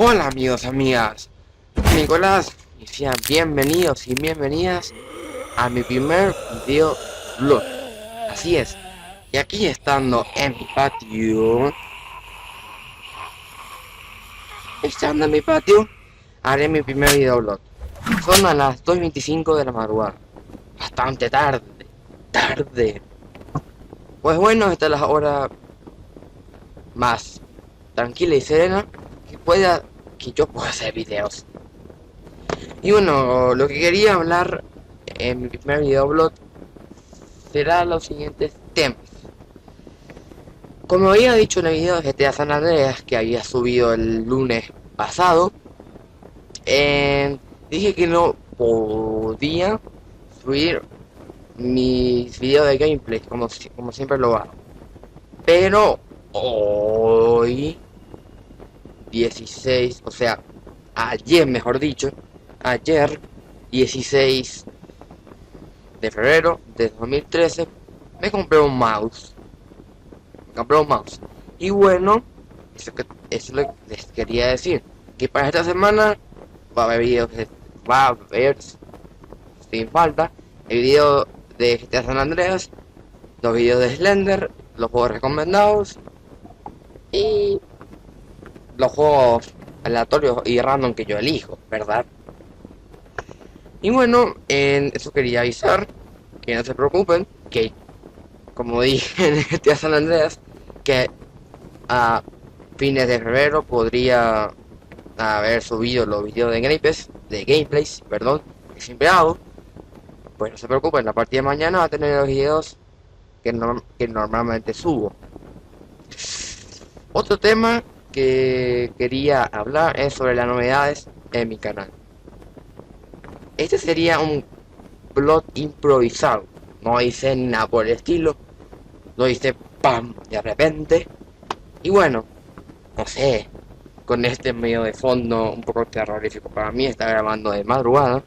Hola amigos, amigas, Nicolás, y sean bienvenidos y bienvenidas a mi primer video vlog. Así es, y aquí estando en mi patio, haré mi primer video vlog. Son a las 2:25 de la madrugada, bastante tarde. Pues bueno, esta es la hora más tranquila y serena que yo pueda hacer videos. Y bueno, lo que quería hablar en mi primer videoblog será los siguientes temas. Como había dicho en el video de GTA San Andreas que había subido el lunes pasado, dije que no podía subir mis videos de gameplay como siempre lo hago. Pero hoy, 16, o sea, ayer mejor dicho, ayer 16 de febrero de 2013 me compré un mouse. Y bueno, eso les quería decir. Que para esta semana va a haber videos, va a haber sin falta el video de GTA San Andreas, los videos de Slender, los juegos recomendados y los juegos aleatorios y random que yo elijo, ¿verdad? Y bueno, en eso quería avisar que no se preocupen, que como dije en GTA San Andreas, que a fines de febrero podría haber subido los videos de gameplays, perdón, que siempre hago. Pues no se preocupen, a partir de mañana va a tener los videos que normalmente subo. Otro tema que quería hablar es sobre las novedades en mi canal. Este sería un vlog improvisado, no hice nada por el estilo, lo hice pam de repente. Y bueno, no sé, con este medio de fondo un poco terrorífico para mí, está grabando de madrugada.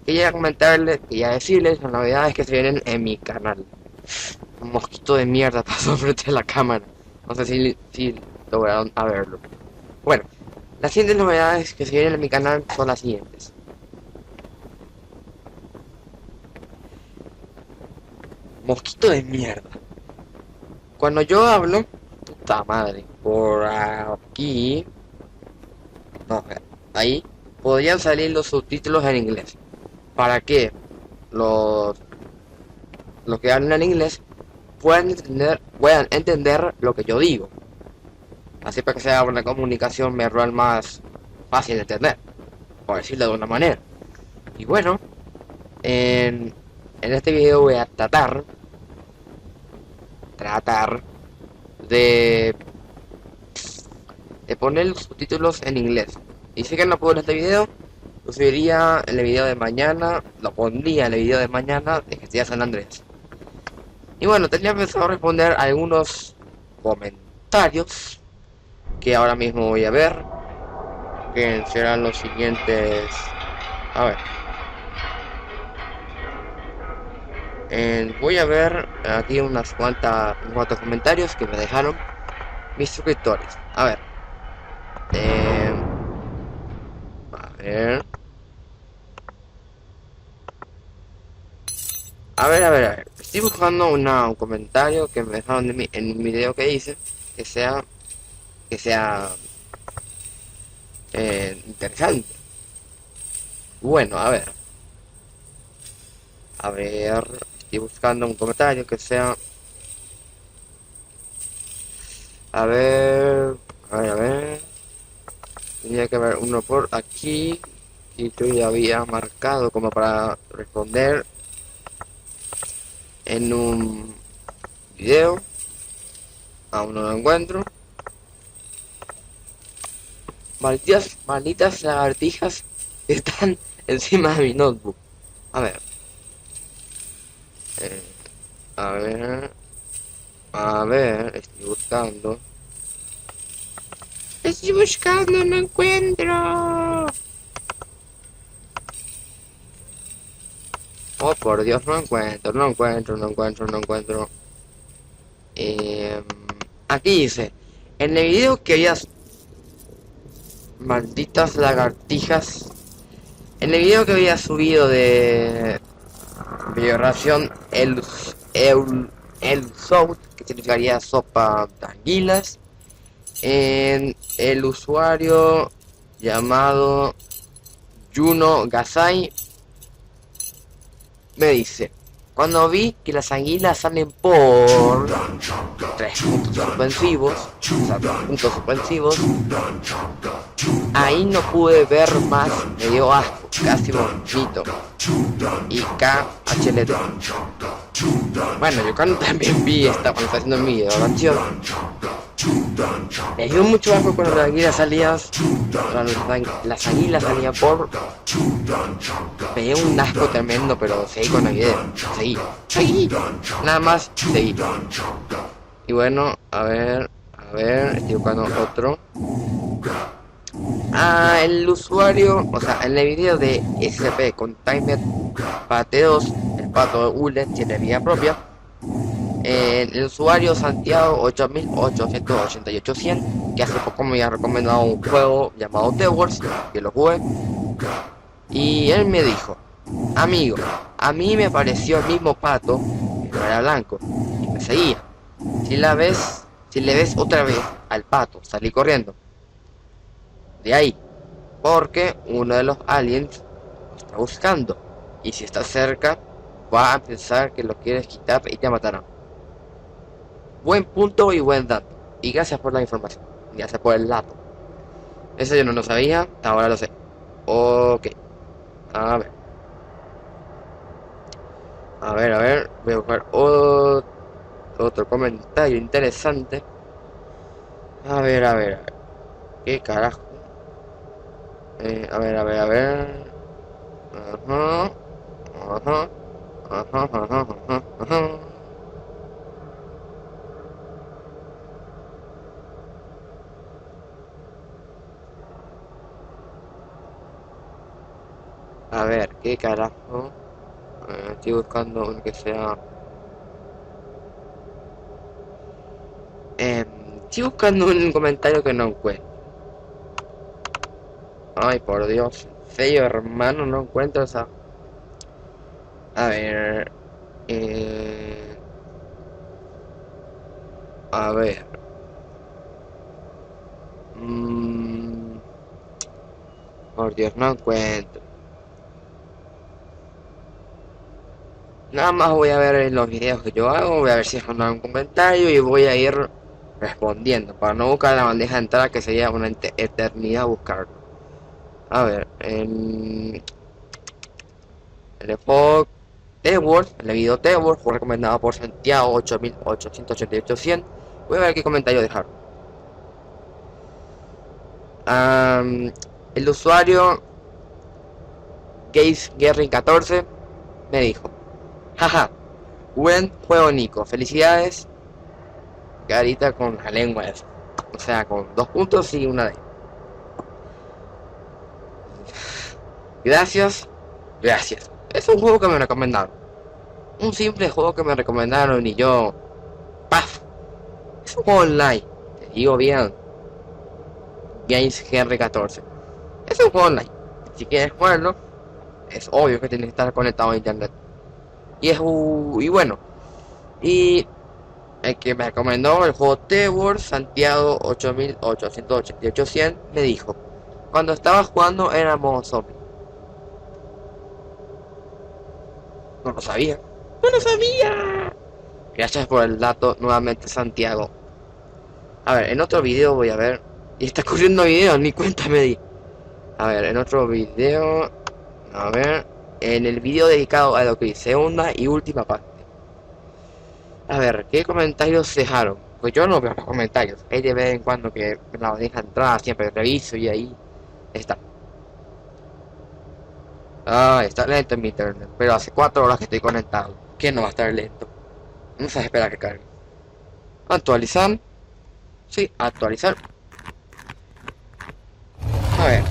Quería decirles las novedades que se vienen en mi canal. Un mosquito de mierda pasó frente a la cámara. No sé si lograron a verlo. Bueno, las siguientes novedades que se vienen en mi canal son las siguientes. Mosquito de mierda. Cuando yo hablo, puta madre, por aquí, no, ahí podrían salir los subtítulos en inglés. Para que los, los que hablan en inglés puedan entender lo que yo digo. Así para que sea una comunicación verbal más fácil de entender, por decirlo de una manera. Y bueno, en este video voy a tratar de, de poner los subtítulos en inglés. Y si que no puedo en este video, lo subiría en el video de mañana, lo pondría en el video de mañana de GTA San Andreas. Y bueno, tenía pensado responder algunos comentarios que ahora mismo voy a ver, que serán los siguientes. A ver, voy a ver aquí unos cuantos comentarios que me dejaron mis suscriptores. Eh, a ver, a ver. Estoy buscando un comentario que me dejaron en un video que hice que sea interesante. Bueno, estoy buscando un comentario que sea. A ver, a ver. Tenía que haber uno por aquí. Y yo ya había marcado como para responder en un video. Aún no lo encuentro. Malditas lagartijas que están encima de mi notebook. A ver. Eh, a ver. Estoy buscando. No encuentro. Oh, por Dios, no encuentro. Aquí dice, en el video que habías... Malditas lagartijas. En el video que había subido de vibración el South, que significaría sopa de anguilas, en el usuario llamado Juno Gasai me dice: cuando vi que las anguilas salen por 3 puntos suspensivos, o sea, 2 puntos suspensivos, ahí no pude ver más, me dio asco, casi vomito. Y KHLT. Bueno, yo cuando también vi cuando estaba haciendo mi video de canción, me dio mucho asco cuando las anguilas salían, las anguilas salían por... Me dio un asco tremendo, pero seguí con el video, seguí, nada más, seguí. Y bueno, a ver, estoy buscando otro. El usuario, o sea, en el video de SP con Timer Pate 2, el pato de Hule tiene vida propia. El usuario Santiago 8888-100, que hace poco me había recomendado un juego llamado The Wars, que lo jugué. Y él me dijo: amigo, a mí me pareció el mismo pato, pero era blanco, y me seguía. Si le ves otra vez al pato, salí corriendo de ahí, porque uno de los aliens lo está buscando, y si está cerca va a pensar que lo quieres quitar y te matará. Buen punto y buen dato, y gracias por la información, gracias por el dato. Eso yo no lo sabía, ahora lo sé. Ok, a ver, voy a buscar otro comentario interesante. A ver, qué carajo. A ver. Ajá. A ver, qué carajo. Estoy buscando uno que sea. Estoy buscando un comentario que no encuentro. Ay, por Dios. Feo, hermano, no encuentro esa. A ver. A ver. Por Dios, no encuentro. Nada más voy a ver en los videos que yo hago, voy a ver si es un comentario y voy a ir respondiendo para no buscar la bandeja de entrada, que sería una eternidad buscarlo. A ver, en el juego T-Word, el video T-Word, fue recomendado por Santiago 8888-100. Voy a ver qué comentario dejar. El usuario GazeGerry14 me dijo: jaja, buen juego Nico, felicidades. Carita con la lengua esa, o sea, con 2 puntos y una D. Gracias. Es un juego que me recomendaron, un simple juego que me recomendaron y yo, ¡paf! Es un juego online, te digo bien, GazeGerry14. Es un juego online, si quieres jugarlo, es obvio que tienes que estar conectado a internet. Y bueno, y el que me recomendó el juego T-Word, Santiago 8888-100, me dijo: cuando estaba jugando era modo zombie. No lo sabía. Gracias por el dato nuevamente, Santiago. A ver, en otro video voy a ver. Y está corriendo video, ni cuenta me di. A ver, en otro video. A ver, en el video dedicado a lo que hice, segunda y última parte. A ver, ¿qué comentarios dejaron? Pues yo no veo los comentarios. Hay de vez en cuando que me la deja entrar, siempre reviso y ahí está. Está lento en mi internet, pero hace 4 horas que estoy conectado. ¿Qué no va a estar lento? No se espera que cargue. Actualizar. Sí, actualizar. A ver.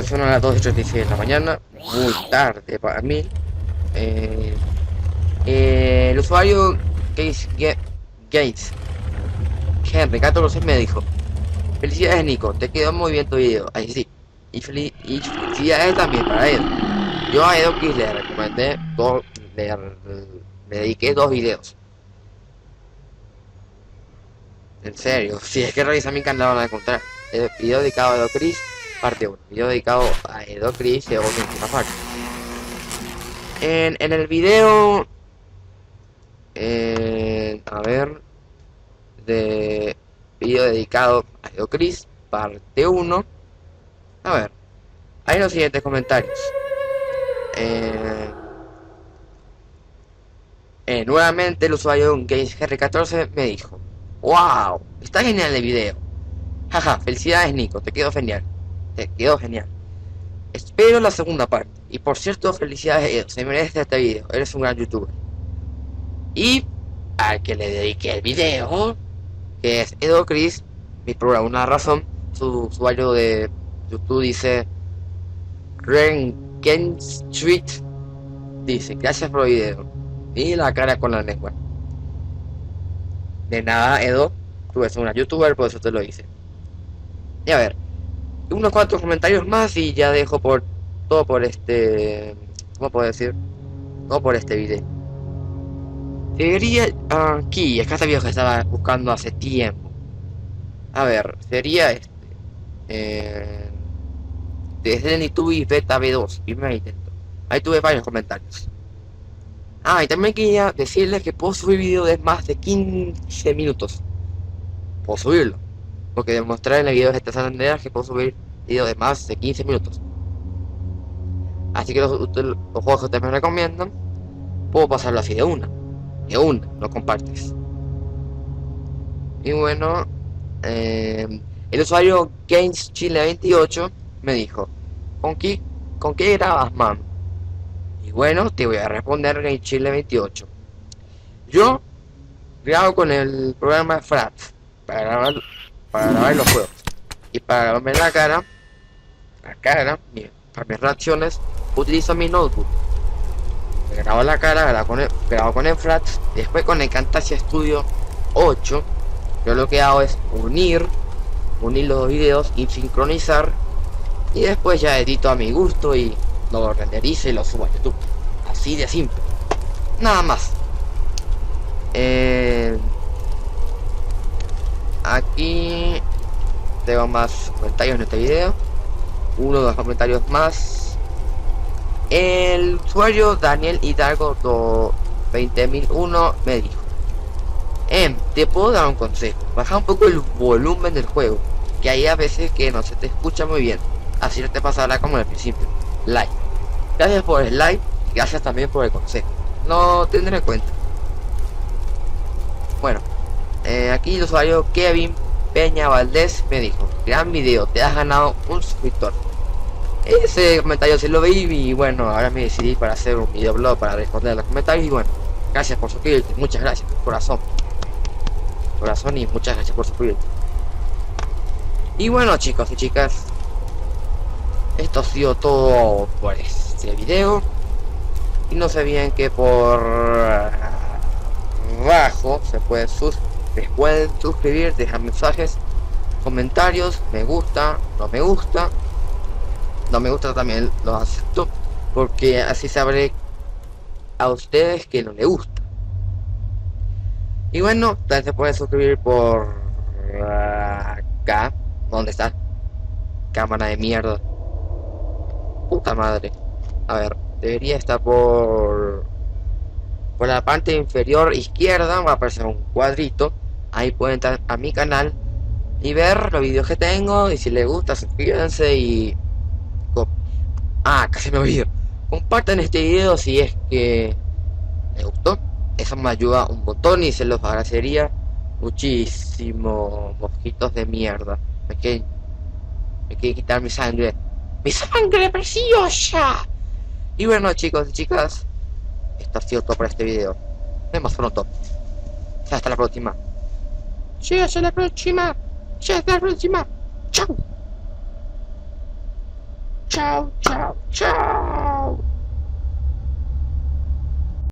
Son las 2:36 de la mañana. Muy tarde para mí. El usuario Gates Henry 14 me dijo: Felicidades Nico, te quedó muy bien tu video. Ahí sí. Y felicidades también para Edo. Yo a Edo Chris le recomendé le, le dediqué 2 videos. En serio, si es que revisa mi canal van a encontrar. El video dedicado a Edo Chris, parte 1. Video dedicado a Edo Chris, segunda parte. En el video, a ver, de video dedicado a Edo Chris, parte 1. A ver, hay los siguientes comentarios. Nuevamente el usuario GamesGR14 me dijo: ¡Wow! Está genial el video. Jaja, felicidades Nico, te quedó genial. Te quedó genial. Espero la segunda parte. Y por cierto, felicidades Edo, se merece este video, eres un gran youtuber. Y al que le dediqué el video, que es Edo Chris, por alguna razón, su usuario de YouTube dice Renken Street, dice: gracias por el video. Y la cara con la lengua. De nada, Edo, tú eres una youtuber, por eso te lo hice. Y a ver, unos cuantos comentarios más y ya dejo todo por este, ¿cómo puedo decir? Todo por este video. Sería aquí, es que este video que estaba buscando hace tiempo. A ver, sería desde Nitubi Beta B2, primer intento. Ahí tuve varios comentarios. Y también quería decirles que puedo subir video de más de 15 minutos. Puedo subirlo, porque demostré en el video de GTA San Andreas que puedo subir video de más de 15 minutos. Así que los juegos que ustedes me recomiendan, puedo pasarlo así de una, lo compartes. Y bueno, el usuario GamesChile28 me dijo: ¿con qué grabas, man? Y bueno, te voy a responder, GamesChile28. Yo grabo con el programa Frat para grabar los juegos. Y para grabarme la cara, para mis reacciones, utilizo mi notebook. Me grabo la cara, grabo con el Frat. Después con el Camtasia Studio 8, yo lo que hago es unir los dos videos y sincronizar. Y después ya edito a mi gusto y lo renderizo y lo subo a YouTube. Así de simple. Nada más. Aquí tengo más comentarios en este video. Uno de los comentarios más. El usuario Daniel Hidalgo 20001 me dijo: te puedo dar un consejo. Baja un poco el volumen del juego, que hay a veces que no se te escucha muy bien. Así no te pasará como al principio. Like. Gracias por el like y gracias también por el consejo. Lo tendré en cuenta. Bueno, aquí el usuario Kevin Peña Valdés me dijo: gran video, te has ganado un suscriptor. Ese comentario se lo vi y bueno, ahora me decidí para hacer un videoblog para responder los comentarios. Y bueno, gracias por suscribirte, muchas gracias, corazón y muchas gracias por suscribirte. Y bueno, chicos y chicas, esto ha sido todo por este video. Y no se olviden que por abajo se pueden suscribir, dejar mensajes, comentarios, me gusta, no me gusta. No me gusta también los acepto, porque así sabré a ustedes que no les gusta. Y bueno, también se pueden suscribir por acá. ¿Dónde está? Cámara de mierda. Puta madre. A ver, debería estar por la parte inferior izquierda. Va a aparecer un cuadrito. Ahí pueden entrar a mi canal y ver los videos que tengo. Y si les gusta, suscríbanse y... casi me olvido. Compartan este video si es que les gustó. Eso me ayuda un montón y se los agradecería muchísimo. Mosquitos de mierda. Me quieren quitar mi sangre. ¡Mi sangre preciosa! Y bueno, chicos y chicas, esto ha sido todo por este video. Nos vemos pronto. Hasta la próxima. Sí, hasta la próxima. Sí, hasta la próxima. Chao. Chao, chao, chao.